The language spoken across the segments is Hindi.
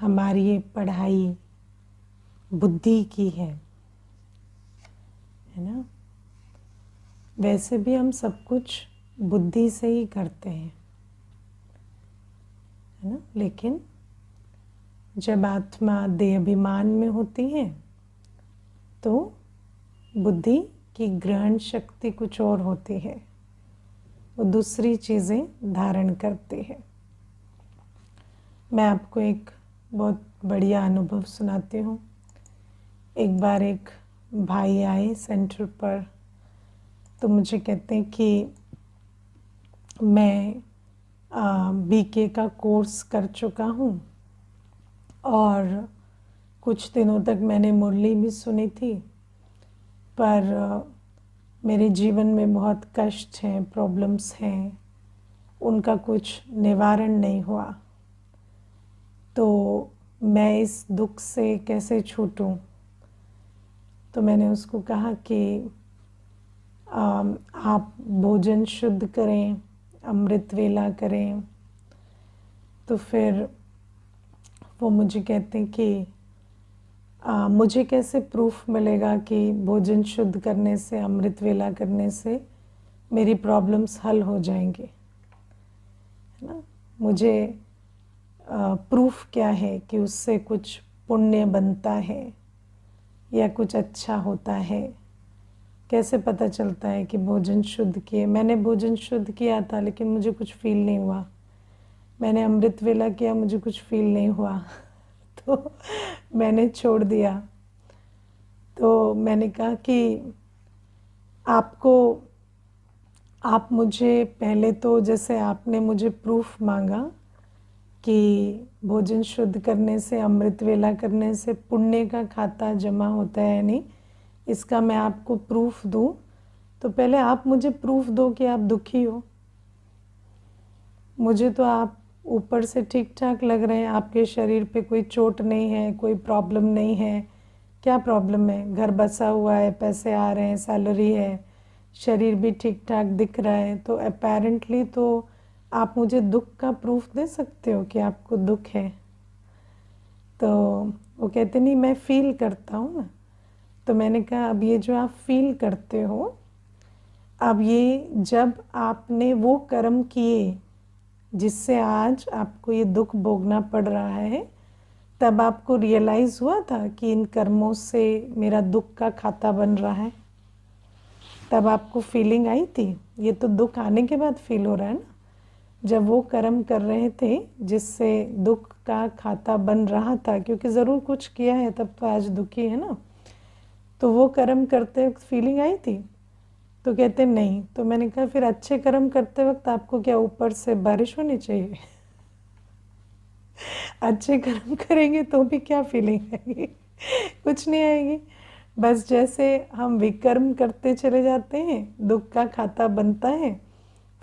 हमारी ये पढ़ाई बुद्धि की है ना। वैसे भी हम सब कुछ बुद्धि से ही करते हैं, है ना। लेकिन जब आत्मा देह अभिमान में होती है तो बुद्धि की ग्रहण शक्ति कुछ और होती है, वो दूसरी चीज़ें धारण करती है। मैं आपको एक बहुत बढ़िया अनुभव सुनाती हूँ। एक बार एक भाई आए सेंटर पर, तो मुझे कहते हैं कि मैं बीके का कोर्स कर चुका हूँ और कुछ दिनों तक मैंने मुरली भी सुनी थी, पर मेरे जीवन में बहुत कष्ट हैं, प्रॉब्लम्स हैं, उनका कुछ निवारण नहीं हुआ, तो मैं इस दुख से कैसे छूटूं। तो मैंने उसको कहा कि आप भोजन शुद्ध करें, अमृत वेला करें। तो फिर वो मुझे कहते हैं कि मुझे कैसे प्रूफ मिलेगा कि भोजन शुद्ध करने से, अमृत वेला करने से मेरी प्रॉब्लम्स हल हो जाएंगे, है ना। मुझे प्रूफ क्या है कि उससे कुछ पुण्य बनता है या कुछ अच्छा होता है। कैसे पता चलता है कि भोजन शुद्ध किए? मैंने भोजन शुद्ध किया था लेकिन मुझे कुछ फील नहीं हुआ। मैंने अमृत वेला किया, मुझे कुछ फील नहीं हुआ तो मैंने छोड़ दिया। तो मैंने कहा कि आप मुझे पहले तो, जैसे आपने मुझे प्रूफ मांगा कि भोजन शुद्ध करने से, अमृत वेला करने से पुण्य का खाता जमा होता है, नहीं, इसका मैं आपको प्रूफ दूं, तो पहले आप मुझे प्रूफ दो कि आप दुखी हो। मुझे तो आप ऊपर से ठीक ठाक लग रहे हैं, आपके शरीर पे कोई चोट नहीं है, कोई प्रॉब्लम नहीं है। क्या प्रॉब्लम है? घर बसा हुआ है, पैसे आ रहे हैं, सैलरी है, शरीर भी ठीक ठाक दिख रहा है, तो अपेरेंटली तो आप मुझे दुख का प्रूफ दे सकते हो कि आपको दुख है। तो वो कहते नहीं, मैं फील करता हूँ ना। तो मैंने कहा अब ये जो आप फील करते हो, अब ये जब आपने वो कर्म किए जिससे आज आपको ये दुख भोगना पड़ रहा है, तब आपको रियलाइज़ हुआ था कि इन कर्मों से मेरा दुख का खाता बन रहा है? तब आपको फीलिंग आई थी? ये तो दुख आने के बाद फील हो रहा है ना। जब वो कर्म कर रहे थे जिससे दुख का खाता बन रहा था, क्योंकि ज़रूर कुछ किया है तब तो आज दुखी है ना, तो वो कर्म करते वक्त फीलिंग आई थी? तो कहते नहीं। तो मैंने कहा फिर अच्छे कर्म करते वक्त आपको क्या ऊपर से बारिश होनी चाहिए? अच्छे कर्म करेंगे तो भी क्या फीलिंग आएगी? कुछ नहीं आएगी। बस जैसे हम विकर्म करते चले जाते हैं, दुख का खाता बनता है,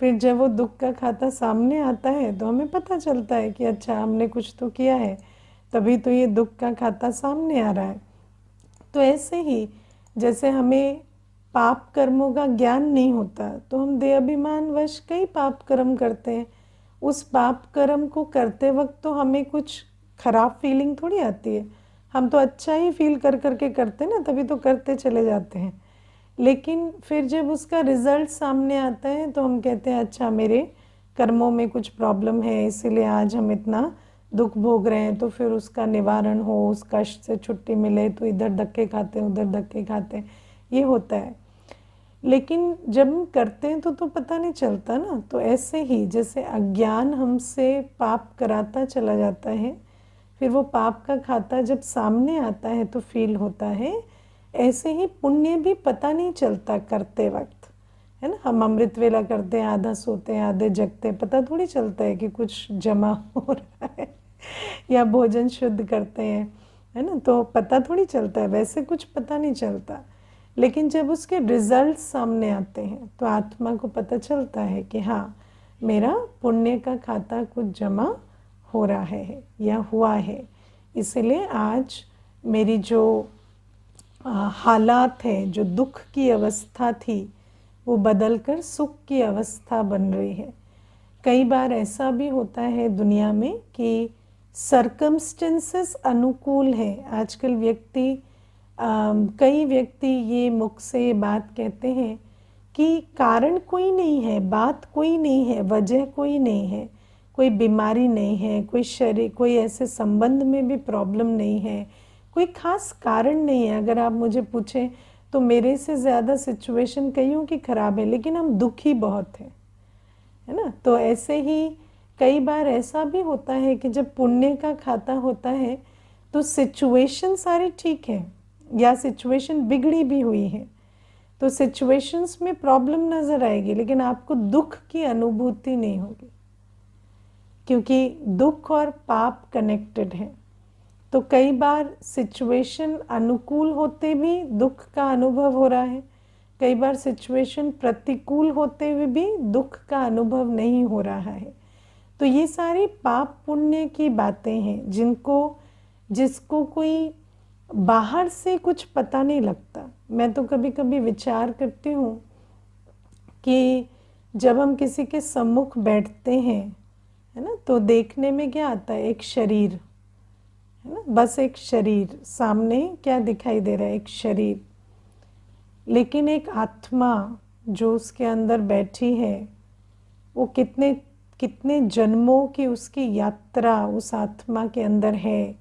फिर जब वो दुख का खाता सामने आता है तो हमें पता चलता है कि अच्छा हमने कुछ तो किया है, तभी तो ये दुख का खाता सामने आ रहा है। तो ऐसे ही जैसे हमें पाप कर्मों का ज्ञान नहीं होता तो हम देहाभिमान वश कई पाप कर्म करते हैं। उस पाप कर्म को करते वक्त तो हमें कुछ खराब फीलिंग थोड़ी आती है, हम तो अच्छा ही फील कर करके करते ना, तभी तो करते चले जाते हैं। लेकिन फिर जब उसका रिजल्ट सामने आता है तो हम कहते हैं अच्छा मेरे कर्मों में कुछ प्रॉब्लम है, इसीलिए आज हम इतना दुख भोग रहे हैं। तो फिर उसका निवारण हो, उस कष्ट से छुट्टी मिले, तो इधर धक्के खाते हैं, उधर धक्के खाते हैं, ये होता है। लेकिन जब हम करते हैं तो पता नहीं चलता ना। तो ऐसे ही जैसे अज्ञान हमसे पाप कराता चला जाता है, फिर वो पाप का खाता जब सामने आता है तो फील होता है। ऐसे ही पुण्य भी पता नहीं चलता करते वक्त, है ना। हम अमृत वेला करते हैं, आधा सोते हैं, आधे जगते हैं, पता थोड़ी चलता है कि कुछ जमा हो रहा है। या भोजन शुद्ध करते हैं, है ना, तो पता थोड़ी चलता है, वैसे कुछ पता नहीं चलता। लेकिन जब उसके रिजल्ट सामने आते हैं तो आत्मा को पता चलता है कि हाँ मेरा पुण्य का खाता कुछ जमा हो रहा है या हुआ है, इसलिए आज मेरी जो हालात है, जो दुख की अवस्था थी, वो बदलकर सुख की अवस्था बन रही है। कई बार ऐसा भी होता है दुनिया में कि सरकमस्टेंसेस अनुकूल है। आजकल कई व्यक्ति ये मुख से बात कहते हैं कि कारण कोई नहीं है, बात कोई नहीं है, वजह कोई नहीं है, कोई बीमारी नहीं है, कोई ऐसे संबंध में भी प्रॉब्लम नहीं है, कोई खास कारण नहीं है। अगर आप मुझे पूछें तो मेरे से ज़्यादा सिचुएशन कईयों की ख़राब है, लेकिन हम दुखी बहुत हैं, है ना। तो ऐसे ही कई बार ऐसा भी होता है कि जब पुण्य का खाता होता है तो सिचुएशन सारी ठीक है या सिचुएशन बिगड़ी भी हुई है, तो सिचुएशंस में प्रॉब्लम नज़र आएगी, लेकिन आपको दुख की अनुभूति नहीं होगी, क्योंकि दुख और पाप कनेक्टेड हैं। तो कई बार सिचुएशन अनुकूल होते भी दुख का अनुभव हो रहा है, कई बार सिचुएशन प्रतिकूल होते हुए भी दुख का अनुभव नहीं हो रहा है। तो ये सारी पाप पुण्य की बातें हैं जिसको कोई बाहर से कुछ पता नहीं लगता। मैं तो कभी कभी विचार करती हूँ कि जब हम किसी के सम्मुख बैठते हैं, है ना, तो देखने में क्या आता है, एक शरीर, है ना, बस एक शरीर सामने क्या दिखाई दे रहा है, एक शरीर। लेकिन एक आत्मा जो उसके अंदर बैठी है, वो कितने कितने जन्मों की उसकी यात्रा उस आत्मा के अंदर है,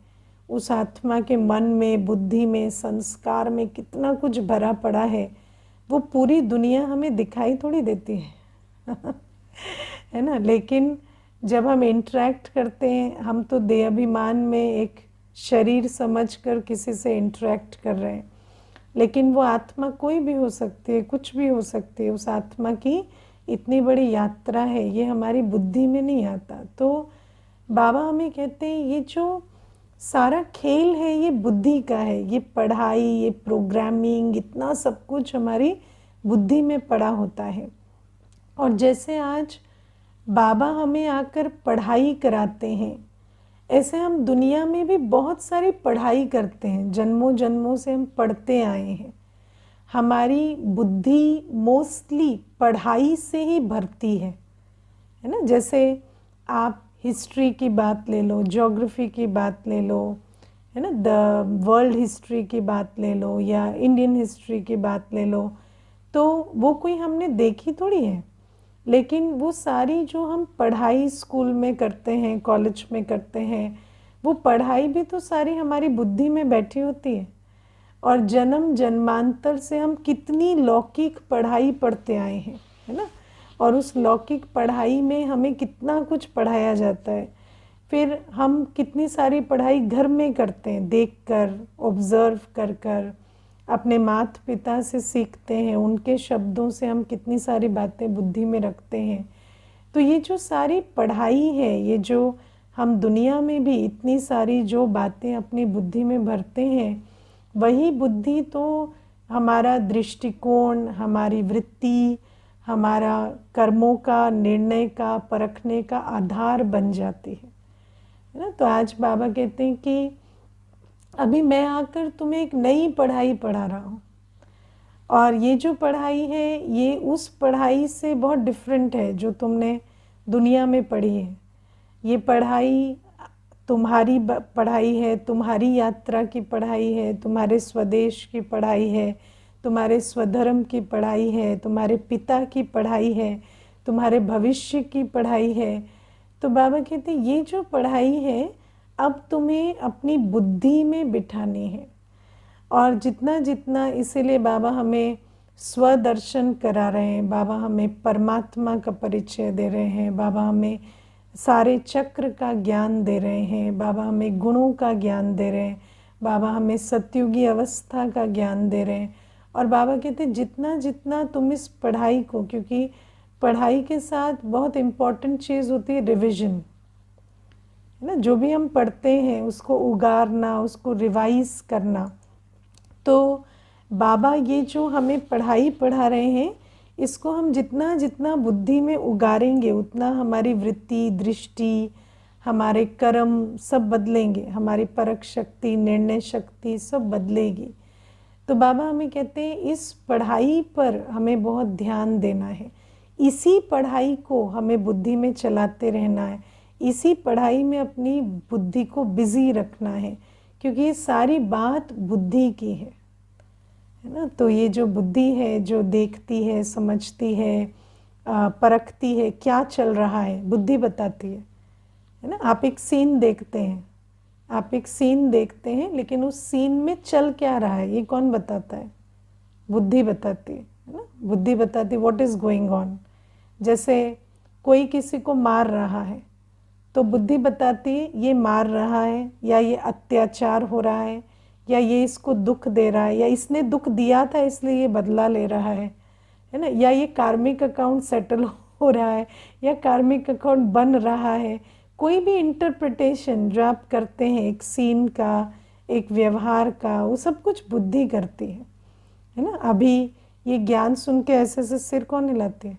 उस आत्मा के मन में, बुद्धि में, संस्कार में कितना कुछ भरा पड़ा है, वो पूरी दुनिया हमें दिखाई थोड़ी देती है है ना। लेकिन जब हम इंटरेक्ट करते हैं, हम तो देहाभिमान में एक शरीर समझकर किसी से इंटरेक्ट कर रहे हैं, लेकिन वो आत्मा कोई भी हो सकती है, कुछ भी हो सकती है। उस आत्मा की इतनी बड़ी यात्रा है, ये हमारी बुद्धि में नहीं आता। तो बाबा हमें कहते हैं ये जो सारा खेल है ये बुद्धि का है, ये पढ़ाई, ये प्रोग्रामिंग, इतना सब कुछ हमारी बुद्धि में पड़ा होता है। और जैसे आज बाबा हमें आकर पढ़ाई कराते हैं, ऐसे हम दुनिया में भी बहुत सारी पढ़ाई करते हैं, जन्मों जन्मों से हम पढ़ते आए हैं। हमारी बुद्धि मोस्टली पढ़ाई से ही भरती है ना। जैसे आप हिस्ट्री की बात ले लो, ज्योग्राफी की बात ले लो, है ना, द वर्ल्ड हिस्ट्री की बात ले लो या इंडियन हिस्ट्री की बात ले लो, तो वो कोई हमने देखी थोड़ी है, लेकिन वो सारी जो हम पढ़ाई स्कूल में करते हैं, कॉलेज में करते हैं, वो पढ़ाई भी तो सारी हमारी बुद्धि में बैठी होती है। और जन्म जन्मांतर से हम कितनी लौकिक पढ़ाई पढ़ते आए हैं, है ना, और उस लौकिक पढ़ाई में हमें कितना कुछ पढ़ाया जाता है। फिर हम कितनी सारी पढ़ाई घर में करते हैं, देखकर, ऑब्जर्व कर कर, अपने माता पिता से सीखते हैं, उनके शब्दों से हम कितनी सारी बातें बुद्धि में रखते हैं। तो ये जो सारी पढ़ाई है, ये जो हम दुनिया में भी इतनी सारी जो बातें अपनी बुद्धि में भरते हैं, वही बुद्धि तो हमारा दृष्टिकोण, हमारी वृत्ति, हमारा कर्मों का निर्णय का परखने का आधार बन जाती है ना। तो आज बाबा कहते हैं कि अभी मैं आकर तुम्हें एक नई पढ़ाई पढ़ा रहा हूँ, और ये जो पढ़ाई है ये उस पढ़ाई से बहुत डिफरेंट है जो तुमने दुनिया में पढ़ी है। ये पढ़ाई तुम्हारी पढ़ाई है, तुम्हारी यात्रा की पढ़ाई है, तुम्हारे स्वदेश की पढ़ाई है, तुम्हारे स्वधर्म की पढ़ाई है, तुम्हारे पिता की पढ़ाई है, तुम्हारे भविष्य की पढ़ाई है। तो बाबा कहते हैं ये जो पढ़ाई है अब तुम्हें अपनी बुद्धि में बिठानी है। और जितना जितना, इसीलिए बाबा हमें स्वदर्शन करा रहे हैं, बाबा हमें परमात्मा का परिचय दे रहे हैं, बाबा हमें सारे चक्र का ज्ञान दे रहे हैं, बाबा हमें गुणों का ज्ञान दे रहे हैं, बाबा हमें सतयुगी अवस्था का ज्ञान दे रहे हैं। और बाबा कहते हैं जितना जितना तुम इस पढ़ाई को, क्योंकि पढ़ाई के साथ बहुत इम्पॉर्टेंट चीज़ होती है रिविज़न, है ना, जो भी हम पढ़ते हैं उसको उगारना, उसको रिवाइज करना। तो बाबा ये जो हमें पढ़ाई पढ़ा रहे हैं, इसको हम जितना जितना बुद्धि में उगारेंगे उतना हमारी वृत्ति, दृष्टि, हमारे कर्म सब बदलेंगे, हमारी परख शक्ति, निर्णय शक्ति सब बदलेगी। तो बाबा हमें कहते हैं इस पढ़ाई पर हमें बहुत ध्यान देना है, इसी पढ़ाई को हमें बुद्धि में चलाते रहना है, इसी पढ़ाई में अपनी बुद्धि को बिजी रखना है, क्योंकि ये सारी बात बुद्धि की है ना। तो ये जो बुद्धि है, जो देखती है, समझती है, परखती है क्या चल रहा है, बुद्धि बताती है ना। आप एक सीन देखते हैं, आप एक सीन देखते हैं, लेकिन उस सीन में चल क्या रहा है ये कौन बताता है? बुद्धि बताती है ना। बुद्धि बताती है व्हाट इज गोइंग ऑन। जैसे कोई किसी को मार रहा है तो बुद्धि बताती है ये मार रहा है, या ये अत्याचार हो रहा है, या ये इसको दुख दे रहा है, या इसने दुख दिया था इसलिए ये बदला ले रहा है ना, या ये कार्मिक अकाउंट सेटल हो रहा है, या कार्मिक अकाउंट बन रहा है। कोई भी इंटरप्रिटेशन जो आप करते हैं एक सीन का, एक व्यवहार का, वो सब कुछ बुद्धि करती है ना। अभी ये ज्ञान सुन के ऐसे ऐसे सिर कौन हिलाती है?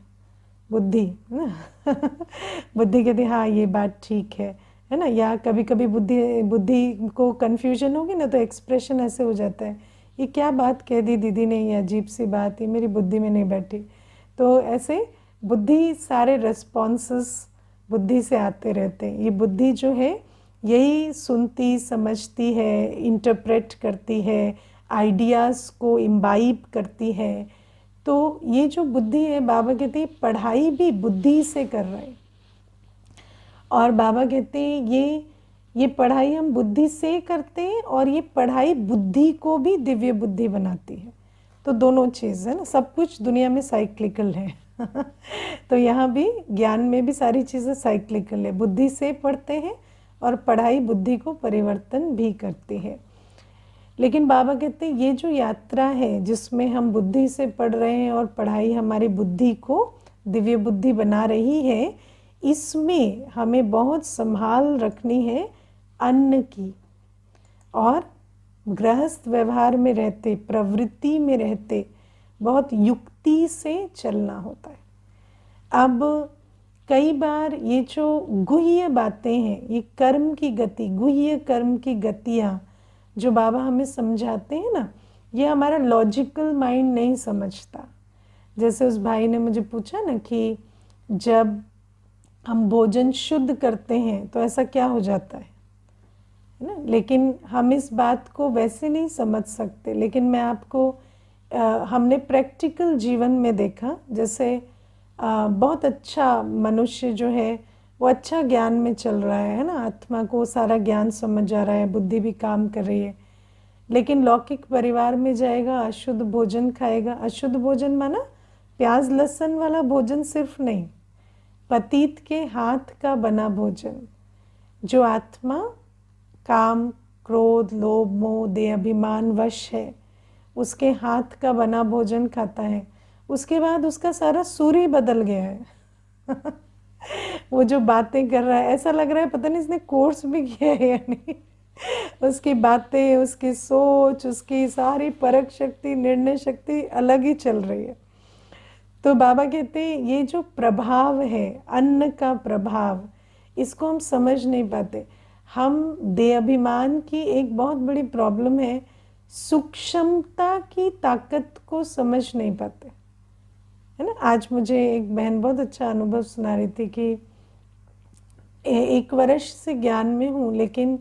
बुद्धि, है ना। बुद्धि कहती है हाँ ये बात ठीक है ना। या कभी कभी बुद्धि बुद्धि को कन्फ्यूजन होगी ना, तो एक्सप्रेशन ऐसे हो जाता है, ये क्या बात कह दी दीदी ने, ये अजीब सी बात, ये मेरी बुद्धि में नहीं बैठी। तो ऐसे बुद्धि, सारे रेस्पॉन्सेस बुद्धि से आते रहते हैं। ये बुद्धि जो है यही सुनती, समझती है, इंटरप्रेट करती है, आइडियाज़ को इम्बाइब करती है। तो ये जो बुद्धि है, बाबा कहते हैं पढ़ाई भी बुद्धि से कर रहे हैं। और बाबा कहते हैं ये पढ़ाई हम बुद्धि से करते हैं, और ये पढ़ाई बुद्धि को भी दिव्य बुद्धि बनाती है। तो दोनों चीज़ है ना, सब कुछ दुनिया में साइक्लिकल है। तो यहाँ भी ज्ञान में भी सारी चीज़ें साइक्लिकल है। बुद्धि से पढ़ते हैं और पढ़ाई बुद्धि को परिवर्तन भी करती है। लेकिन बाबा कहते हैं ये जो यात्रा है जिसमें हम बुद्धि से पढ़ रहे हैं और पढ़ाई हमारी बुद्धि को दिव्य बुद्धि बना रही है, इसमें हमें बहुत संभाल रखनी है अन्न की। और गृहस्थ व्यवहार में रहते, प्रवृत्ति में रहते, बहुत युक्ति से चलना होता है। अब कई बार ये जो गुह्य बातें हैं, ये कर्म की गति, गुह्य कर्म की गतियाँ जो बाबा हमें समझाते हैं ना, ये हमारा लॉजिकल माइंड नहीं समझता। जैसे उस भाई ने मुझे पूछा ना कि जब हम भोजन शुद्ध करते हैं तो ऐसा क्या हो जाता है ना। लेकिन हम इस बात को वैसे नहीं समझ सकते। लेकिन मैं आपको हमने प्रैक्टिकल जीवन में देखा, जैसे बहुत अच्छा मनुष्य जो है वो अच्छा ज्ञान में चल रहा है ना, आत्मा को सारा ज्ञान समझ आ रहा है, बुद्धि भी काम कर रही है, लेकिन लौकिक परिवार में जाएगा, अशुद्ध भोजन खाएगा। अशुद्ध भोजन माना प्याज लहसुन वाला भोजन सिर्फ नहीं, पतित के हाथ का बना भोजन। जो आत्मा काम, क्रोध, लोभ, मोह, देह अभिमान वश है, उसके हाथ का बना भोजन खाता है, उसके बाद उसका सारा सूर्य बदल गया है। वो जो बातें कर रहा है ऐसा लग रहा है पता नहीं इसने कोर्स भी किया है या नहीं। उसकी बातें, उसकी सोच, उसकी सारी परख शक्ति, निर्णय शक्ति अलग ही चल रही है। तो बाबा कहते हैं ये जो प्रभाव है, अन्न का प्रभाव, इसको हम समझ नहीं पाते। हम देह अभिमान की एक बहुत बड़ी प्रॉब्लम है, सूक्ष्मता की ताकत को समझ नहीं पाते, है ना। आज मुझे एक बहन बहुत अच्छा अनुभव सुना रही थी कि 1 वर्ष से ज्ञान में हूँ, लेकिन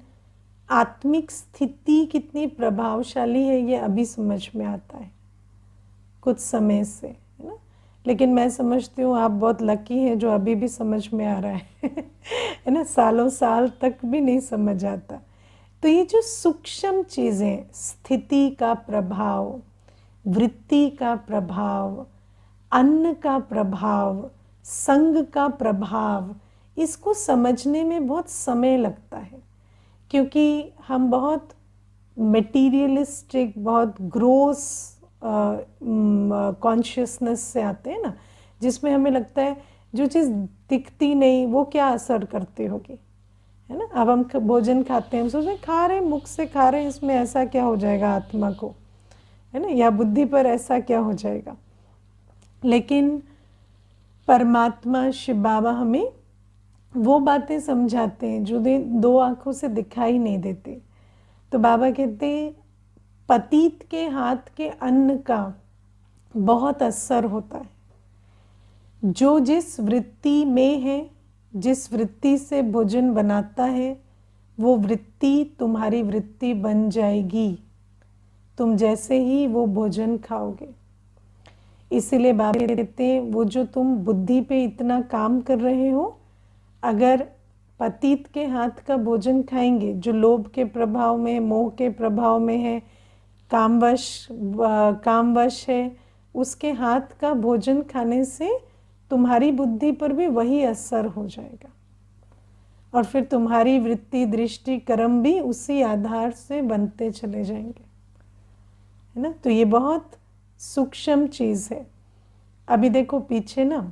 आत्मिक स्थिति कितनी प्रभावशाली है ये अभी समझ में आता है, कुछ समय से, है ना। लेकिन मैं समझती हूँ आप बहुत लकी हैं जो अभी भी समझ में आ रहा है ना। सालों साल तक भी नहीं समझ आता। तो ये जो सूक्ष्म चीज़ें, स्थिति का प्रभाव, वृत्ति का प्रभाव, अन्न का प्रभाव, संग का प्रभाव, इसको समझने में बहुत समय लगता है, क्योंकि हम बहुत मटेरियलिस्टिक, बहुत ग्रोस कॉन्शियसनेस से आते हैं ना, जिसमें हमें लगता है जो चीज़ दिखती नहीं वो क्या असर करती होगी, है ना। अब हम भोजन खाते हैं, हम सोचते हैं खा रहे हैं, मुख से खा रहे हैं, इसमें ऐसा क्या हो जाएगा आत्मा को, है ना, या बुद्धि पर ऐसा क्या हो जाएगा। लेकिन परमात्मा शिव बाबा हमें वो बातें समझाते हैं जो 2 आँखों से दिखाई नहीं देते। तो बाबा कहते हैं पतित के हाथ के अन्न का बहुत असर होता है। जो जिस वृत्ति में है, जिस वृत्ति से भोजन बनाता है वो वृत्ति तुम्हारी वृत्ति बन जाएगी, तुम जैसे ही वो भोजन खाओगे। इसीलिए बाबा कहते हैं वो जो तुम बुद्धि पे इतना काम कर रहे हो, अगर पतित के हाथ का भोजन खाएंगे जो लोभ के प्रभाव में, मोह के प्रभाव में है, कामवश है, उसके हाथ का भोजन खाने से तुम्हारी बुद्धि पर भी वही असर हो जाएगा और फिर तुम्हारी वृत्ति, दृष्टि, कर्म भी उसी आधार से बनते चले जाएंगे, है ना। तो ये बहुत सूक्ष्म चीज़ है। अभी देखो पीछे ना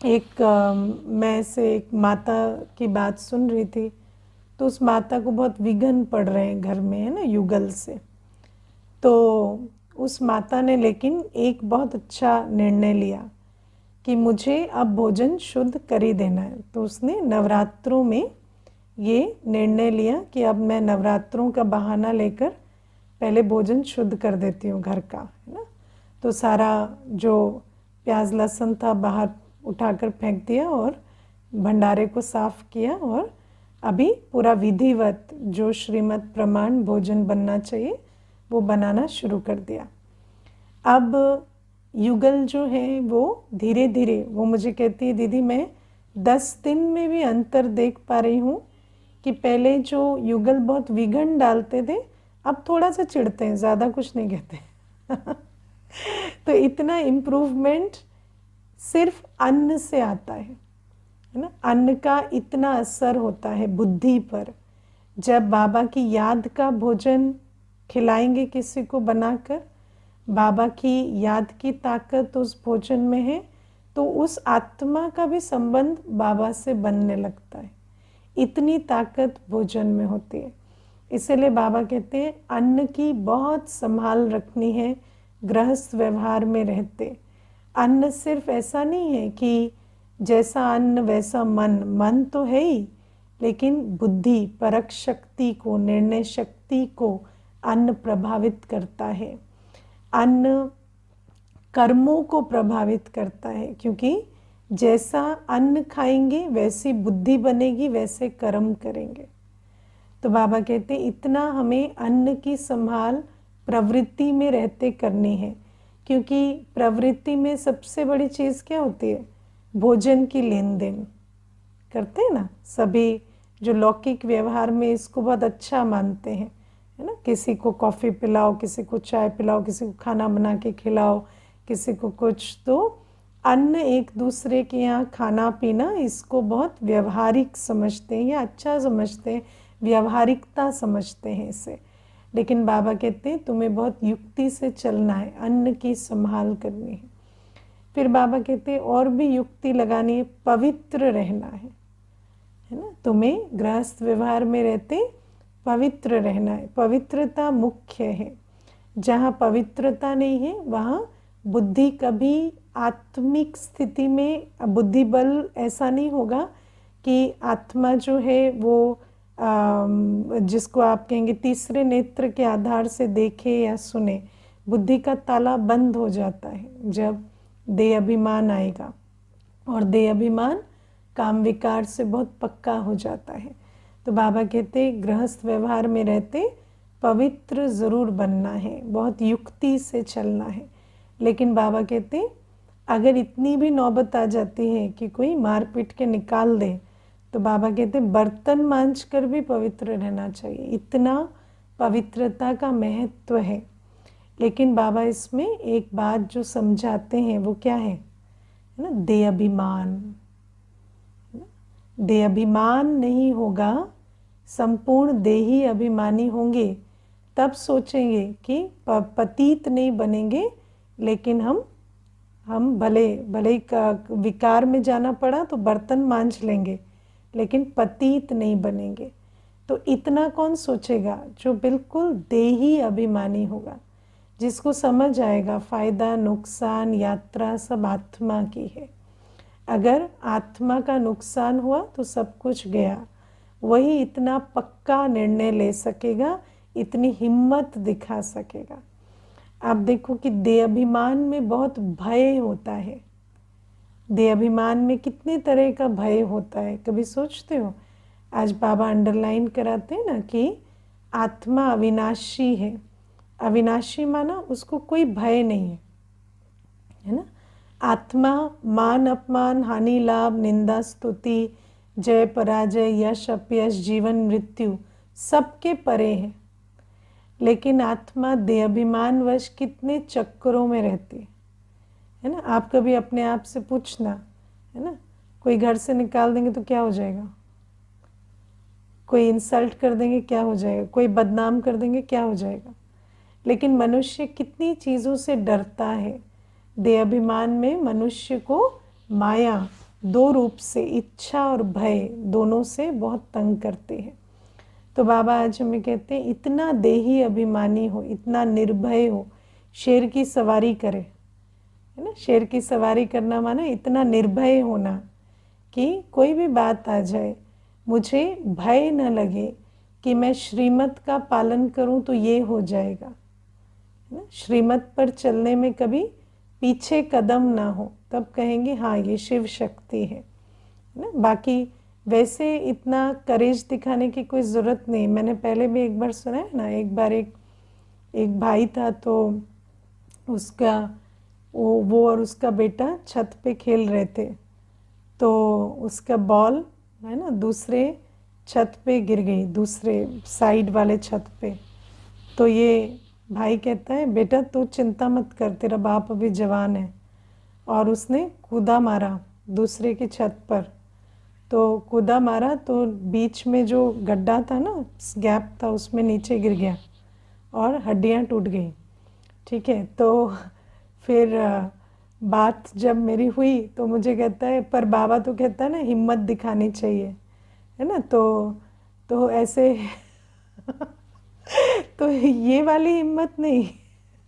मैं से एक माता की बात सुन रही थी, तो उस माता को बहुत विघ्न पड़ रहे हैं घर में, है ना, युगल से। तो उस माता ने लेकिन एक बहुत अच्छा निर्णय लिया कि मुझे अब भोजन शुद्ध कर ही देना है। तो उसने नवरात्रों में ये निर्णय लिया कि अब मैं नवरात्रों का बहाना लेकर पहले भोजन शुद्ध कर देती हूँ घर का, है ना। तो सारा जो प्याज लहसुन था बाहर उठाकर फेंक दिया और भंडारे को साफ किया और अभी पूरा विधिवत जो श्रीमद् प्रमाण भोजन बनना चाहिए वो बनाना शुरू कर दिया। अब युगल जो है वो धीरे धीरे, वो मुझे कहती है दीदी मैं 10 दिन में भी अंतर देख पा रही हूँ कि पहले जो युगल बहुत विघन डालते थे अब थोड़ा सा चिढ़ते हैं, ज़्यादा कुछ नहीं कहते तो इतना इम्प्रूवमेंट सिर्फ अन्न से आता है ना। अन्न का इतना असर होता है बुद्धि पर। जब बाबा की याद का भोजन खिलाएंगे किसी को बनाकर, बाबा की याद की ताकत उस भोजन में है, तो उस आत्मा का भी संबंध बाबा से बनने लगता है। इतनी ताकत भोजन में होती है। इसलिए बाबा कहते हैं अन्न की बहुत संभाल रखनी है गृहस्थ व्यवहार में रहते। अन्न सिर्फ ऐसा नहीं है कि जैसा अन्न वैसा मन, मन तो है ही, लेकिन बुद्धि, परख शक्ति को, निर्णय शक्ति को अन्न प्रभावित करता है। अन्न कर्मों को प्रभावित करता है, क्योंकि जैसा अन्न खाएंगे वैसी बुद्धि बनेगी, वैसे कर्म करेंगे। तो बाबा कहते हैं इतना हमें अन्न की संभाल प्रवृत्ति में रहते करनी है, क्योंकि प्रवृत्ति में सबसे बड़ी चीज़ क्या होती है? भोजन की लेन देन करते हैं ना सभी। जो लौकिक व्यवहार में इसको बहुत अच्छा मानते हैं, है ना। किसी को कॉफ़ी पिलाओ, किसी को चाय पिलाओ, किसी को खाना बना के खिलाओ, किसी को कुछ। तो अन्न एक दूसरे के यहाँ खाना पीना, इसको बहुत व्यवहारिक समझते हैं या अच्छा समझते हैं, व्यवहारिकता समझते हैं इसे। लेकिन बाबा कहते हैं तुम्हें बहुत युक्ति से चलना है, अन्न की संभाल करनी है। फिर बाबा कहते हैं और भी युक्ति लगानी है, पवित्र रहना है ना। तुम्हें गृहस्थ व्यवहार में रहते पवित्र रहना है। पवित्रता मुख्य है। जहाँ पवित्रता नहीं है वहाँ बुद्धि कभी आत्मिक स्थिति में, बुद्धि बल ऐसा नहीं होगा कि आत्मा जो है वो जिसको आप कहेंगे तीसरे नेत्र के आधार से देखे या सुने। बुद्धि का ताला बंद हो जाता है जब देह अभिमान आएगा, और देह अभिमान काम विकार से बहुत पक्का हो जाता है। तो बाबा कहते गृहस्थ व्यवहार में रहते पवित्र ज़रूर बनना है, बहुत युक्ति से चलना है। लेकिन बाबा कहते अगर इतनी भी नौबत आ जाती है कि कोई मार पीट के निकाल दे, तो बाबा कहते बर्तन मांज कर भी पवित्र रहना चाहिए। इतना पवित्रता का महत्व है। लेकिन बाबा इसमें एक बात जो समझाते हैं वो क्या है ना, देह अभिमान। देह अभिमान नहीं होगा, संपूर्ण देही अभिमानी होंगे, तब सोचेंगे कि पतित नहीं बनेंगे। लेकिन हम भले विकार में जाना पड़ा तो बर्तन मांज लेंगे, लेकिन पतित नहीं बनेंगे। तो इतना कौन सोचेगा? जो बिल्कुल देही अभिमानी होगा, जिसको समझ आएगा फायदा नुकसान यात्रा सब आत्मा की है। अगर आत्मा का नुकसान हुआ तो सब कुछ गया। वही इतना पक्का निर्णय ले सकेगा, इतनी हिम्मत दिखा सकेगा। आप देखो कि देह अभिमान में बहुत भय होता है देह अभिमान में कितने तरह का भय होता है, कभी सोचते हो? आज बाबा अंडरलाइन कराते हैं ना कि आत्मा अविनाशी है। अविनाशी माना उसको कोई भय नहीं है ना। आत्मा मान अपमान, हानि लाभ, निंदा स्तुति, जय पराजय, यश अपयश, जीवन मृत्यु सबके परे है। लेकिन आत्मा देह अभिमानवश कितने चक्करों में रहती है ना। आप कभी अपने आप से पूछना, है ना, कोई घर से निकाल देंगे तो क्या हो जाएगा? कोई इंसल्ट कर देंगे क्या हो जाएगा? कोई बदनाम कर देंगे क्या हो जाएगा? लेकिन मनुष्य कितनी चीज़ों से डरता है। देह अभिमान में मनुष्य को माया दो रूप से, इच्छा और भय दोनों से बहुत तंग करते हैं। तो बाबा आज हमें कहते हैं इतना देही अभिमानी हो, इतना निर्भय हो, शेर की सवारी करे, है ना। शेर की सवारी करना माना इतना निर्भय होना कि कोई भी बात आ जाए मुझे भय न लगे कि मैं श्रीमत का पालन करूं तो ये हो जाएगा, है ना। श्रीमत पर चलने में कभी पीछे कदम ना हो, तब कहेंगे हाँ ये शिव शक्ति है ना। बाकी वैसे इतना करेज दिखाने की कोई ज़रूरत नहीं। मैंने पहले भी एक बार सुना है ना, एक बार एक भाई था, तो उसका वो और उसका बेटा छत पे खेल रहे थे, तो उसका बॉल, है ना, दूसरे छत पे गिर गई, दूसरे साइड वाले छत पे। तो ये भाई कहता है बेटा तू चिंता मत कर, तेरा बाप अभी जवान है। और उसने कूदा मारा दूसरे की छत पर। तो कूदा मारा तो बीच में जो गड्ढा था ना, गैप था, उसमें नीचे गिर गया और हड्डियां टूट गई। ठीक है, तो फिर बात जब मेरी हुई तो मुझे कहता है पर बाबा तो कहता है ना हिम्मत दिखानी चाहिए, है ना। तो ऐसे तो ये वाली हिम्मत नहीं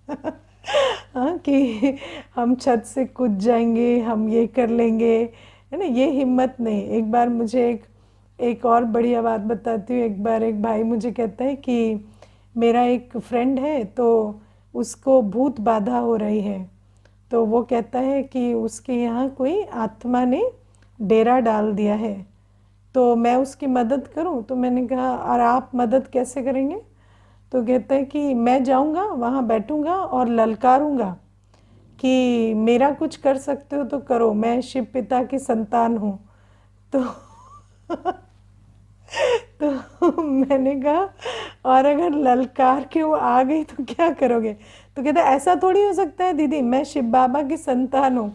हाँ, कि हम छत से कूद जाएंगे, हम ये कर लेंगे, है ना, ये हिम्मत नहीं। एक बार मुझे एक और बढ़िया बात बताती हूँ। एक बार एक भाई मुझे कहता है कि मेरा एक फ्रेंड है, तो उसको भूत बाधा हो रही है। तो वो कहता है कि उसके यहाँ कोई आत्मा ने डेरा डाल दिया है, तो मैं उसकी मदद करूं। तो मैंने कहा और आप मदद कैसे करेंगे? तो कहता है कि मैं जाऊंगा वहाँ, बैठूंगा और ललकारूंगा कि मेरा कुछ कर सकते हो तो करो, मैं शिव पिता की संतान हूँ। तो तो मैंने कहा और अगर ललकार के वो आ गई तो क्या करोगे? तो कहता ऐसा थोड़ी हो सकता है दीदी, मैं शिव बाबा की संतान हूँ।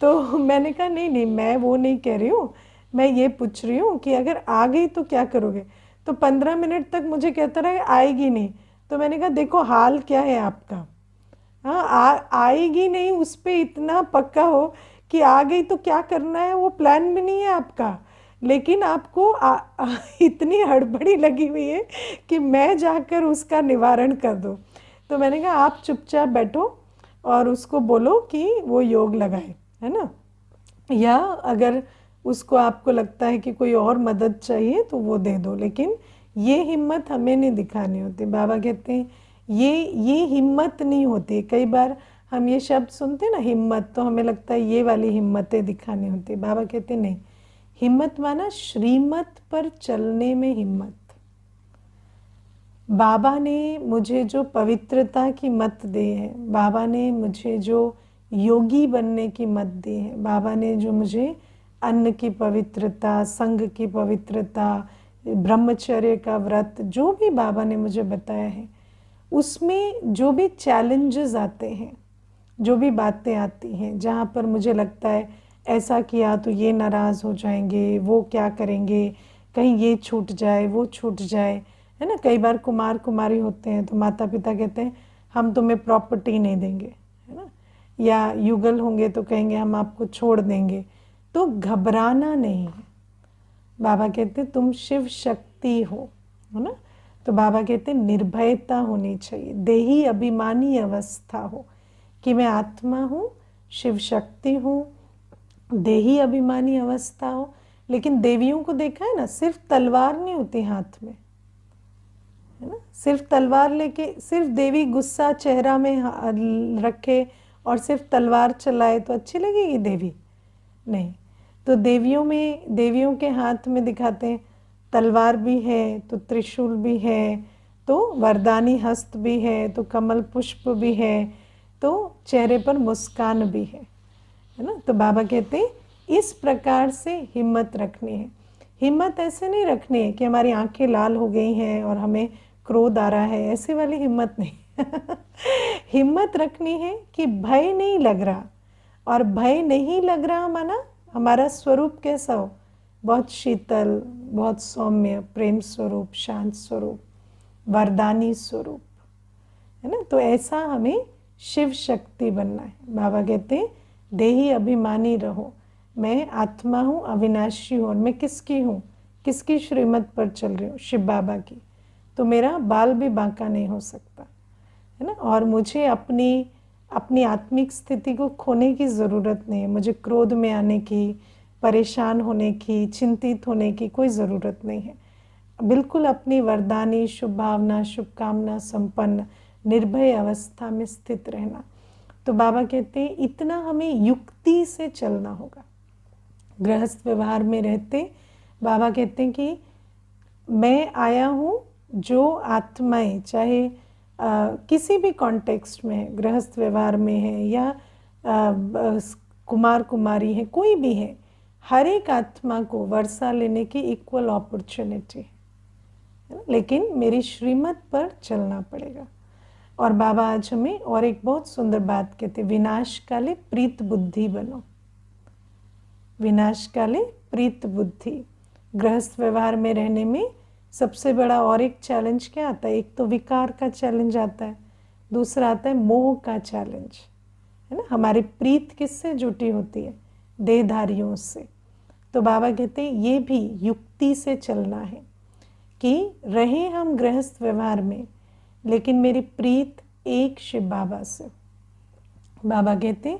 तो मैंने कहा नहीं नहीं, मैं वो नहीं कह रही हूँ, मैं ये पूछ रही हूँ कि अगर आ गई तो क्या करोगे? तो 15 मिनट तक मुझे कहता रहा आएगी नहीं। तो मैंने कहा देखो हाल क्या है आपका, हाँ आएगी नहीं उस पे इतना पक्का हो कि आ गई तो क्या करना है, वो प्लान भी नहीं है आपका। लेकिन आपको इतनी हड़बड़ी लगी हुई है कि मैं जाकर उसका निवारण कर दूं। तो मैंने कहा आप चुपचाप बैठो और उसको बोलो कि वो योग लगाए, है ना। या अगर उसको आपको लगता है कि कोई और मदद चाहिए तो वो दे दो, लेकिन ये हिम्मत हमें नहीं दिखानी होती। बाबा कहते हैं ये हिम्मत नहीं होती। कई बार हम ये शब्द सुनते हैं ना हिम्मत, तो हमें लगता है ये वाली हिम्मतें दिखानी होती। बाबा कहते नहीं, हिम्मत माना श्रीमत पर चलने में हिम्मत। बाबा ने मुझे जो पवित्रता की मत दी है, बाबा ने मुझे जो योगी बनने की मत दी है, बाबा ने जो मुझे अन्न की पवित्रता, संग की पवित्रता, ब्रह्मचर्य का व्रत, जो भी बाबा ने मुझे बताया है, उसमें जो भी चैलेंजेस आते हैं, जो भी बातें आती हैं जहाँ पर मुझे लगता है ऐसा किया तो ये नाराज़ हो जाएंगे, वो क्या करेंगे, कहीं ये छूट जाए वो छूट जाए, है ना। कई बार कुमार कुमारी होते हैं तो माता पिता कहते हैं हम तुम्हें प्रॉपर्टी नहीं देंगे, है ना। या युगल होंगे तो कहेंगे हम आपको छोड़ देंगे। तो घबराना नहीं है। बाबा कहते तुम शिव शक्ति हो, है ना। तो बाबा कहते निर्भयता होनी चाहिए, देही अभिमानी अवस्था हो कि मैं आत्मा हूँ, शिव शक्ति हूँ, देही अभिमानी अवस्था हो। लेकिन देवियों को देखा है ना, सिर्फ तलवार नहीं होती हाथ में, है ना। सिर्फ तलवार लेके, सिर्फ देवी गुस्सा चेहरा में रखे और सिर्फ तलवार चलाए तो अच्छी लगेगी देवी? नहीं। तो देवियों के हाथ में दिखाते हैं तलवार भी है, तो त्रिशूल भी है, तो वरदानी हस्त भी है, तो कमल पुष्प भी है, तो चेहरे पर मुस्कान भी है ना। तो बाबा कहते हैं इस प्रकार से हिम्मत रखनी है। हिम्मत ऐसे नहीं रखनी है कि हमारी आंखें लाल हो गई हैं और हमें क्रोध आ रहा है, ऐसे वाली हिम्मत नहीं। हिम्मत रखनी है कि भय नहीं लग रहा, और भय नहीं लग रहा माना हमारा स्वरूप कैसा हो, बहुत शीतल, बहुत सौम्य, प्रेम स्वरूप, शांत स्वरूप, वरदानी स्वरूप, है ना। तो ऐसा हमें शिव शक्ति बनना है। बाबा कहते हैं देही अभिमानी रहो, मैं आत्मा हूँ, अविनाशी हूँ, और मैं किसकी हूँ, किसकी श्रीमत पर चल रही हूँ, शिव बाबा की। तो मेरा बाल भी बांका नहीं हो सकता, है ना। और मुझे अपनी आत्मिक स्थिति को खोने की ज़रूरत नहीं है, मुझे क्रोध में आने की, परेशान होने की, चिंतित होने की कोई ज़रूरत नहीं है। बिल्कुल अपनी वरदानी, शुभ भावना, शुभकामना संपन्न निर्भय अवस्था में स्थित रहना। तो बाबा कहते हैं इतना हमें युक्ति से चलना होगा। गृहस्थ व्यवहार में रहते बाबा कहते हैं कि मैं आया हूँ जो आत्माएं, चाहे किसी भी कॉन्टेक्स्ट में है, गृहस्थ व्यवहार में है या कुमार कुमारी है, कोई भी है, हर एक आत्मा को वर्षा लेने की इक्वल अपॉर्चुनिटी है ना। लेकिन मेरी श्रीमत पर चलना पड़ेगा। और बाबा आज हमें और एक बहुत सुंदर बात कहते, विनाश काले प्रीत बुद्धि बनो। विनाश काले प्रीत बुद्धि। गृहस्थ व्यवहार में रहने में सबसे बड़ा और एक चैलेंज क्या आता है, एक तो विकार का चैलेंज आता है, दूसरा आता है मोह का चैलेंज, है ना। हमारी प्रीत किससे जुटी होती है, देहधारियों से। तो बाबा कहते हैं ये भी युक्ति से चलना है कि रहे हम गृहस्थ व्यवहार में, लेकिन मेरी प्रीत एक शिव बाबा से। बाबा कहते हैं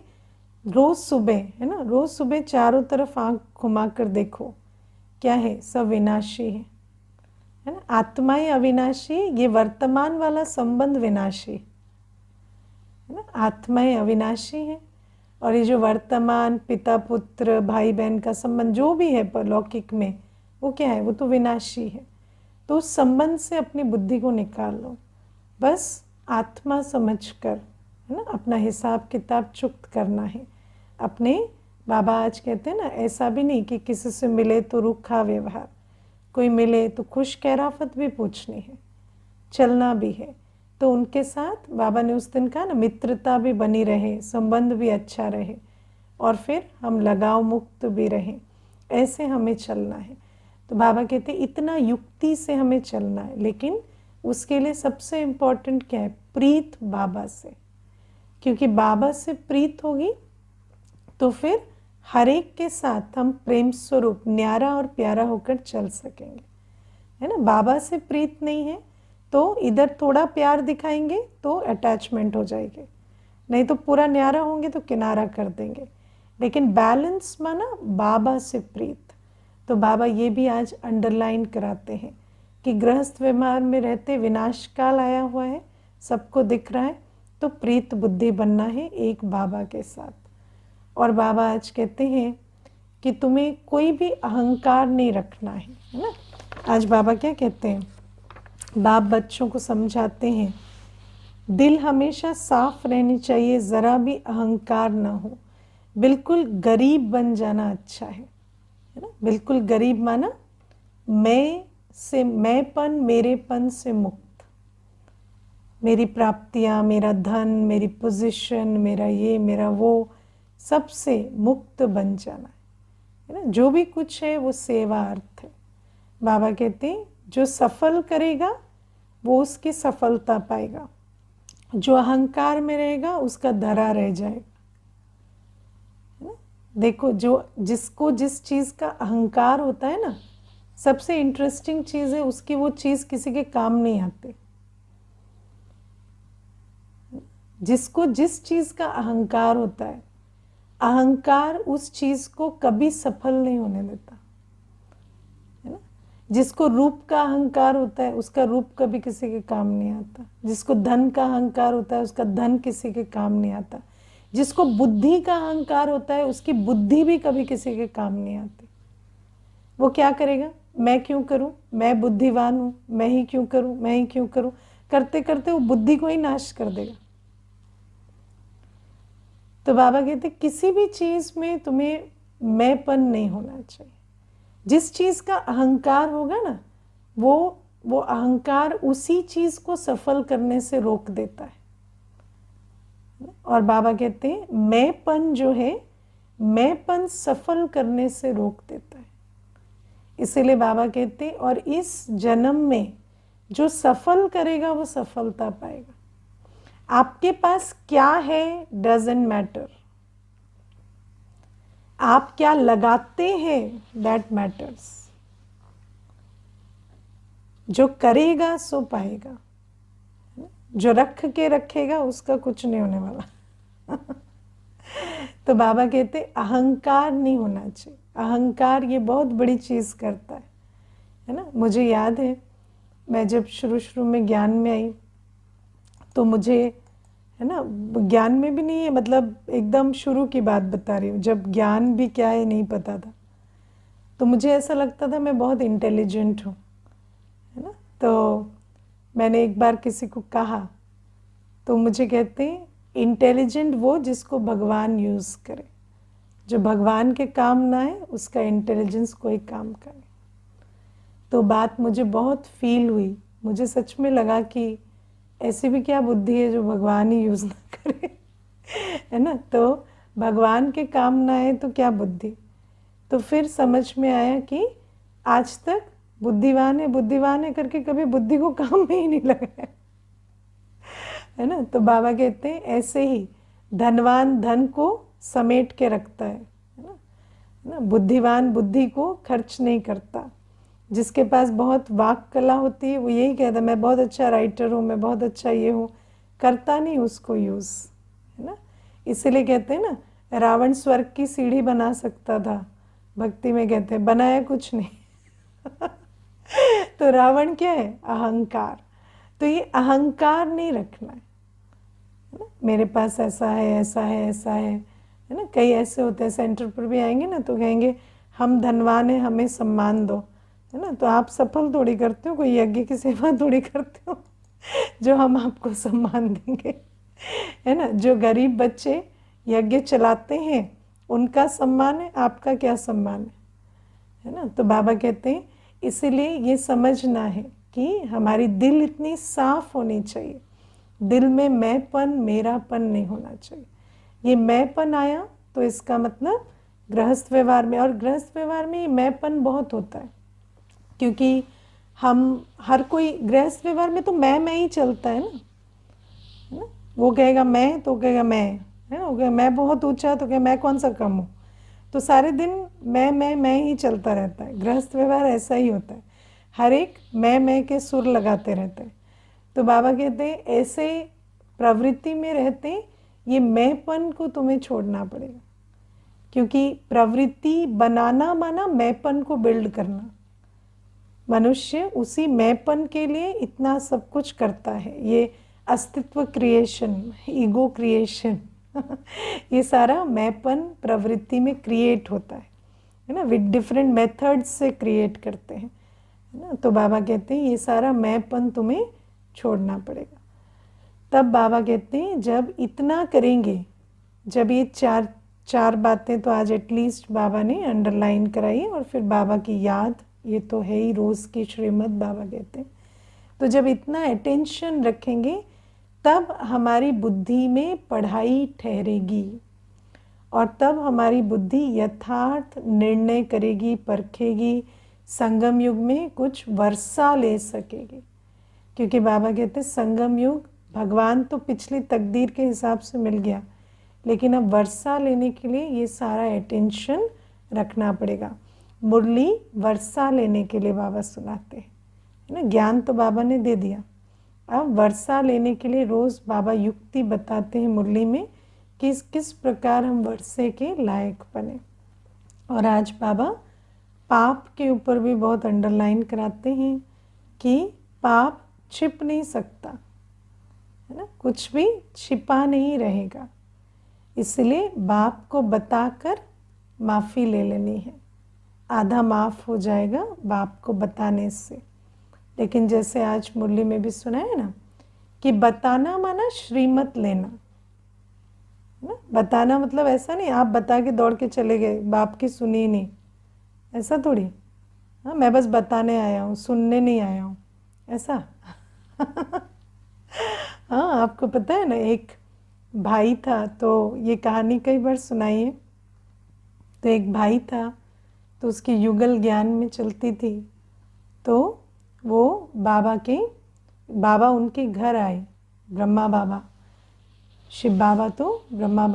रोज सुबह, है ना, रोज सुबह चारों तरफ आंख घुमा कर देखो, क्या है, सब विनाशी है ना। आत्माएं अविनाशी, ये वर्तमान वाला संबंध विनाशी है ना। आत्माएं अविनाशी है, और ये जो वर्तमान पिता पुत्र भाई बहन का संबंध जो भी है परलौकिक में, वो क्या है, वो तो विनाशी है। तो उस संबंध से अपनी बुद्धि को निकाल लो, बस आत्मा समझकर, है ना, अपना हिसाब किताब चुक्त करना है अपने। बाबा आज कहते हैं ना, ऐसा भी नहीं कि किसी से मिले तो रूखा व्यवहार, कोई मिले तो खुश कैराफत भी पूछनी है, चलना भी है। तो उनके साथ बाबा ने उस दिन कहा ना, मित्रता भी बनी रहे, संबंध भी अच्छा रहे, और फिर हम लगाव मुक्त भी रहें, ऐसे हमें चलना है। तो बाबा कहते इतना युक्ति से हमें चलना है, लेकिन उसके लिए सबसे इम्पोर्टेंट क्या है, प्रीत बाबा से। क्योंकि बाबा से प्रीत होगी तो फिर हर एक के साथ हम प्रेम स्वरूप न्यारा और प्यारा होकर चल सकेंगे, है ना। बाबा से प्रीत नहीं है तो इधर थोड़ा प्यार दिखाएंगे तो अटैचमेंट हो जाएगी, नहीं तो पूरा न्यारा होंगे तो किनारा कर देंगे। लेकिन बैलेंस माना बाबा से प्रीत। तो बाबा ये भी आज अंडरलाइन कराते हैं कि गृहस्थ व्यवहार में रहते विनाश काल आया हुआ है, सबको दिख रहा है, तो प्रीत बुद्धि बनना है एक बाबा के साथ। और बाबा आज कहते हैं कि तुम्हें कोई भी अहंकार नहीं रखना है ना। आज बाबा क्या कहते हैं, बाप बच्चों को समझाते हैं, दिल हमेशा साफ रहनी चाहिए, ज़रा भी अहंकार ना हो, बिल्कुल गरीब बन जाना अच्छा है ना। बिल्कुल गरीब माना मैंपन मेरेपन से मुक्त, मेरी प्राप्तियां, मेरा धन, मेरी पोजीशन, मेरा ये मेरा वो, सबसे मुक्त बन जाना है ना। जो भी कुछ है वो सेवा अर्थ है। बाबा कहते हैं जो सफल करेगा वो उसकी सफलता पाएगा, जो अहंकार में रहेगा उसका धरा रह जाएगा, है ना। देखो जिसको जिस चीज़ का अहंकार होता है ना, सबसे इंटरेस्टिंग चीज़ है उसकी वो चीज़ किसी के काम नहीं आती। जिसको जिस चीज़ का अहंकार होता है, अहंकार उस चीज़ को कभी सफल नहीं होने देता, है ना। जिसको रूप का अहंकार होता है उसका रूप कभी किसी के काम नहीं आता, जिसको धन का अहंकार होता है उसका धन किसी के काम नहीं आता। जिसको बुद्धि का अहंकार होता है उसकी बुद्धि भी कभी किसी के काम नहीं आती। वो क्या करेगा, मैं क्यों करूं, मैं बुद्धिवान हूं, मैं ही क्यों करूं, मैं ही क्यों करूं, करते करते वो बुद्धि को ही नाश कर देगा। तो बाबा कहते किसी भी चीज में तुम्हें मैंपन नहीं होना चाहिए। जिस चीज का अहंकार होगा ना, वो अहंकार उसी चीज को सफल करने से रोक देता है। और बाबा कहते हैं मैंपन जो है, मैंपन सफल करने से रोक देता है। इसीलिए बाबा कहते हैं और इस जन्म में जो सफल करेगा वो सफलता पाएगा। आपके पास क्या है डजंट मैटर, आप क्या लगाते हैं दैट मैटर्स। जो करेगा सो पाएगा, जो रख के रखेगा उसका कुछ नहीं होने वाला। तो बाबा कहते अहंकार नहीं होना चाहिए। अहंकार ये बहुत बड़ी चीज करता है ना। मुझे याद है मैं जब शुरू में ज्ञान में आई तो मुझे, है ना, ज्ञान में भी नहीं है, मतलब एकदम शुरू की बात बता रही हूँ, जब ज्ञान भी क्या है नहीं पता था, तो मुझे ऐसा लगता था मैं बहुत इंटेलिजेंट हूँ, है ना। तो मैंने एक बार किसी को कहा तो मुझे कहते हैं इंटेलिजेंट वो जिसको भगवान यूज़ करे, जो भगवान के काम ना है उसका इंटेलिजेंस कोई काम करे। तो बात मुझे बहुत फील हुई, मुझे सच में लगा कि ऐसी भी क्या बुद्धि है जो भगवान ही यूज़ ना करे, है ना। तो भगवान के काम ना आए तो क्या बुद्धि। तो फिर समझ में आया कि आज तक बुद्धिवान है करके कभी बुद्धि को काम में ही नहीं लगाया, है ना। तो बाबा कहते हैं ऐसे ही धनवान धन को समेट के रखता है ना। बुद्धिवान बुद्धि को खर्च नहीं करता। जिसके पास बहुत वाक कला होती है वो यही कहता है मैं बहुत अच्छा राइटर हूँ, मैं बहुत अच्छा ये हूँ, करता नहीं उसको यूज़, है ना। इसीलिए कहते हैं ना रावण स्वर्ग की सीढ़ी बना सकता था, भक्ति में कहते हैं बनाया कुछ नहीं। तो रावण क्या है, अहंकार। तो ये अहंकार नहीं रखना है ना। मेरे पास ऐसा है, ऐसा है, ऐसा है ना। कई ऐसे होते हैं सेंटर पर भी आएंगे ना तो कहेंगे हम धनवान हैं, हमें सम्मान दो, है ना। तो आप सफल थोड़ी करते हो, कोई यज्ञ की सेवा थोड़ी करते हो जो हम आपको सम्मान देंगे, है ना। जो गरीब बच्चे यज्ञ चलाते हैं उनका सम्मान है, आपका क्या सम्मान है ना। तो बाबा कहते हैं इसीलिए ये समझना है कि हमारी दिल इतनी साफ होनी चाहिए, दिल में मैंपन मेरापन नहीं होना चाहिए। ये मैंपन आया तो इसका मतलब गृहस्थ व्यवहार में, और गृहस्थ व्यवहार में ये मैंपन बहुत होता है क्योंकि हम हर कोई गृहस्थ व्यवहार में तो मैं ही चलता है ना। वो कहेगा मैं तो कहेगा मैं, है ना। वो कहेगा मैं बहुत ऊंचा तो कहेगा मैं कौन सा कम हूँ। तो सारे दिन मैं ही चलता रहता है। गृहस्थ व्यवहार ऐसा ही होता है, हर एक मैं के सुर लगाते रहते हैं। तो बाबा कहते हैं ऐसे प्रवृत्ति में रहते ये मैंपन को तुम्हें छोड़ना पड़ेगा, क्योंकि प्रवृत्ति बनाना माना मैंपन को बिल्ड करना। मनुष्य उसी मैंपन के लिए इतना सब कुछ करता है, ये अस्तित्व क्रिएशन, ईगो क्रिएशन, ये सारा मैंपन प्रवृत्ति में क्रिएट होता है ना। विद डिफरेंट मेथड्स से क्रिएट करते हैं, है ना। तो बाबा कहते हैं ये सारा मैंपन तुम्हें छोड़ना पड़ेगा। तब बाबा कहते हैं जब इतना करेंगे, जब ये चार बातें तो आज एटलीस्ट बाबा ने अंडरलाइन कराई, और फिर बाबा की याद, ये तो है ही रोज़ की श्रीमद् बाबा कहते हैं। तो जब इतना अटेंशन रखेंगे तब हमारी बुद्धि में पढ़ाई ठहरेगी, और तब हमारी बुद्धि यथार्थ निर्णय करेगी, परखेगी, संगम युग में कुछ वर्षा ले सकेगी। क्योंकि बाबा कहते हैं संगम युग, भगवान तो पिछली तकदीर के हिसाब से मिल गया, लेकिन अब वर्षा लेने के लिए ये सारा अटेंशन रखना पड़ेगा। मुरली वर्षा लेने के लिए बाबा सुनाते हैं, है ना। ज्ञान तो बाबा ने दे दिया, अब वर्षा लेने के लिए रोज़ बाबा युक्ति बताते हैं मुरली में कि किस प्रकार हम वर्षे के लायक बने। और आज बाबा पाप के ऊपर भी बहुत अंडरलाइन कराते हैं कि पाप छिप नहीं सकता, है ना, कुछ भी छिपा नहीं रहेगा। इसलिए बाप को बताकर माफ़ी ले लेनी है, आधा माफ़ हो जाएगा बाप को बताने से। लेकिन जैसे आज मुरली में भी सुना है ना कि बताना माना श्रीमत लेना, ना? बताना मतलब ऐसा नहीं आप बता के दौड़ के चले गए, बाप की सुनी नहीं, ऐसा थोड़ी। हाँ, मैं बस बताने आया हूँ, सुनने नहीं आया हूँ, ऐसा। हाँ, आपको पता है ना, एक भाई था, तो ये कहानी कई बार सुनाई है। तो एक भाई था, तो उसकी युगल ज्ञान में चलती थी। तो वो बाबा उनके घर आए, ब्रह्मा बाबा। शिव बाबा तो ब्रह्मा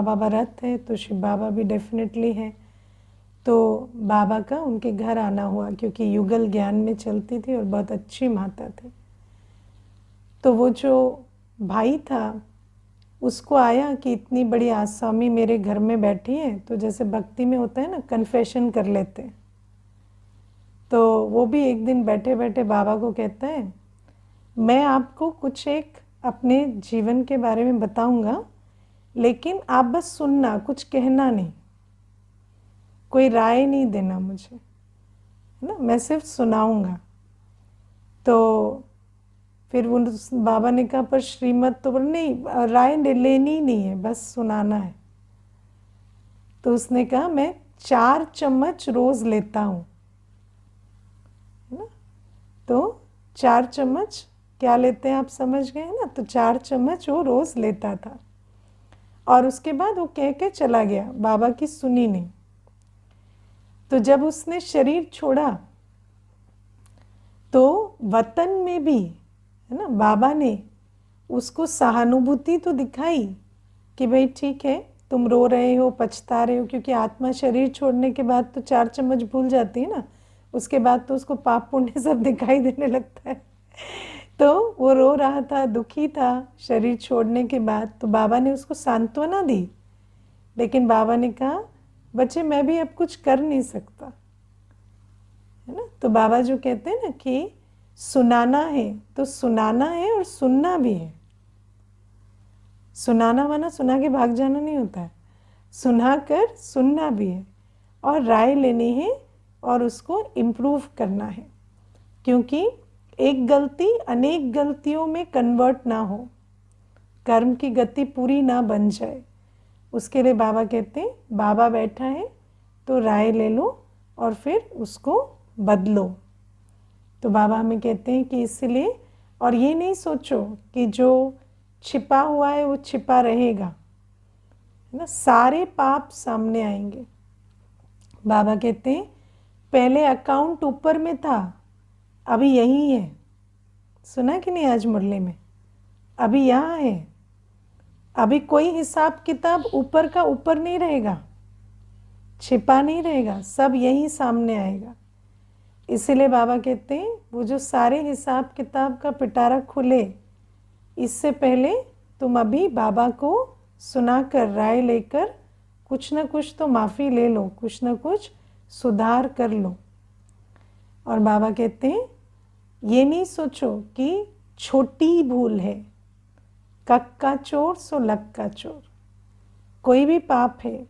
बाबा रथ है, तो शिव बाबा भी डेफिनेटली है। तो बाबा का उनके घर आना हुआ, क्योंकि युगल ज्ञान में चलती थी और बहुत अच्छी माता थी। तो वो जो भाई था उसको आया कि इतनी बड़ी आसामी मेरे घर में बैठी है, तो जैसे भक्ति में होता है ना, कन्फेशन कर लेते हैं। तो वो भी एक दिन बैठे बैठे बाबा को कहता है, मैं आपको कुछ एक अपने जीवन के बारे में बताऊंगा, लेकिन आप बस सुनना, कुछ कहना नहीं, कोई राय नहीं देना मुझे, है ना, मैं सिर्फ सुनाऊंगा। तो फिर वो बाबा ने कहा, पर श्रीमत तो बोले नहीं, राय लेनी नहीं है, बस सुनाना है। तो उसने कहा, मैं 4 चम्मच रोज लेता हूँ, है ना। तो 4 चम्मच क्या लेते हैं आप समझ गए ना। तो 4 चम्मच वो रोज लेता था, और उसके बाद वो कह के चला गया, बाबा की सुनी नहीं। तो जब उसने शरीर छोड़ा, तो वतन में भी, है ना, बाबा ने उसको सहानुभूति तो दिखाई कि भाई ठीक है, तुम रो रहे हो, पछता रहे हो, क्योंकि आत्मा शरीर छोड़ने के बाद तो 4 चम्मच भूल जाती है ना, उसके बाद तो उसको पाप पुण्य सब दिखाई देने लगता है। तो वो रो रहा था, दुखी था शरीर छोड़ने के बाद। तो बाबा ने उसको सांत्वना दी, लेकिन बाबा ने कहा, बच्चे मैं भी अब कुछ कर नहीं सकता, है ना। तो बाबा जो कहते हैं ना कि सुनाना है तो सुनाना है और सुनना भी है। सुनाना माना सुना के भाग जाना नहीं होता है, सुना कर सुनना भी है, और राय लेनी है और उसको इम्प्रूव करना है। क्योंकि एक गलती अनेक गलतियों में कन्वर्ट ना हो, कर्म की गति पूरी ना बन जाए, उसके लिए बाबा कहते हैं, बाबा बैठा है तो राय ले लो और फिर उसको बदलो। तो बाबा हमें कहते हैं कि इसलिए, और ये नहीं सोचो कि जो छिपा हुआ है वो छिपा रहेगा, है ना, सारे पाप सामने आएंगे। बाबा कहते हैं, पहले अकाउंट ऊपर में था, अभी यही है। सुना कि नहीं आज मुरली में, अभी यहाँ है, अभी कोई हिसाब किताब ऊपर का ऊपर नहीं रहेगा, छिपा नहीं रहेगा, सब यही सामने आएगा। इसीलिए बाबा कहते हैं, वो जो सारे हिसाब किताब का पिटारा खुले, इससे पहले तुम अभी बाबा को सुनाकर राय लेकर कुछ ना कुछ तो माफ़ी ले लो, कुछ ना कुछ सुधार कर लो। और बाबा कहते हैं, ये नहीं सोचो कि छोटी भूल है, कक का चोर सो लक का चोर। कोई भी पाप है,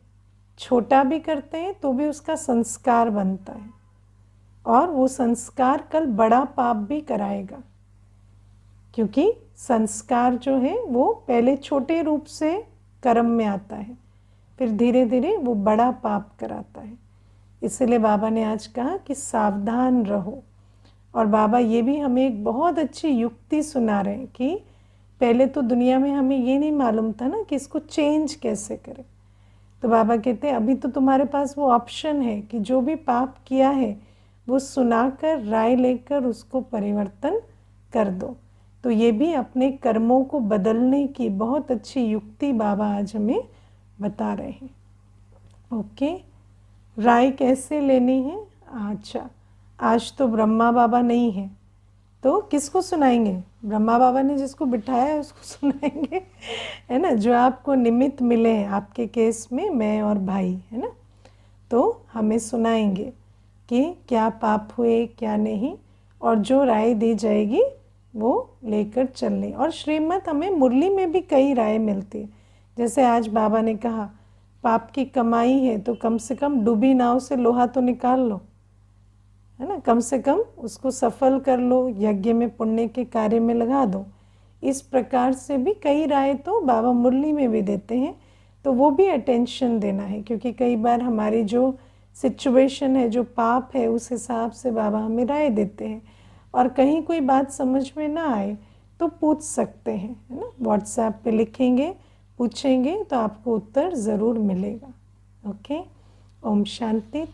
छोटा भी करते हैं तो भी उसका संस्कार बनता है, और वो संस्कार कल बड़ा पाप भी कराएगा। क्योंकि संस्कार जो है वो पहले छोटे रूप से कर्म में आता है, फिर धीरे धीरे वो बड़ा पाप कराता है। इसलिए बाबा ने आज कहा कि सावधान रहो। और बाबा ये भी हमें एक बहुत अच्छी युक्ति सुना रहे हैं कि पहले तो दुनिया में हमें ये नहीं मालूम था ना कि इसको चेंज कैसे करें। तो बाबा कहते हैं, अभी तो तुम्हारे पास वो ऑप्शन है कि जो भी पाप किया है वो सुनाकर राय लेकर उसको परिवर्तन कर दो। तो ये भी अपने कर्मों को बदलने की बहुत अच्छी युक्ति बाबा आज हमें बता रहे हैं। ओके, राय कैसे लेनी है। अच्छा, आज तो ब्रह्मा बाबा नहीं है, तो किसको सुनाएंगे। ब्रह्मा बाबा ने जिसको बिठाया है उसको सुनाएंगे, है ना, जो आपको निमित्त मिले हैं, आपके केस में मैं और भाई, है ना, तो हमें सुनाएंगे कि क्या पाप हुए क्या नहीं, और जो राय दी जाएगी वो लेकर चलनी। और श्रीमत हमें मुरली में भी कई राय मिलती है जैसे आज बाबा ने कहा पाप की कमाई है तो कम से कम डूबी नाव से लोहा तो निकाल लो, है ना, कम से कम उसको सफल कर लो, यज्ञ में पुण्य के कार्य में लगा दो। इस प्रकार से भी कई राय तो बाबा मुरली में भी देते हैं, तो वो भी अटेंशन देना है, क्योंकि कई बार हमारी जो सिचुएशन है, जो पाप है, उस हिसाब से बाबा हमें राय देते हैं। और कहीं कोई बात समझ में ना आए तो पूछ सकते हैं, है ना, व्हाट्सएप पे लिखेंगे, पूछेंगे तो आपको उत्तर ज़रूर मिलेगा। ओके, ओम शांति।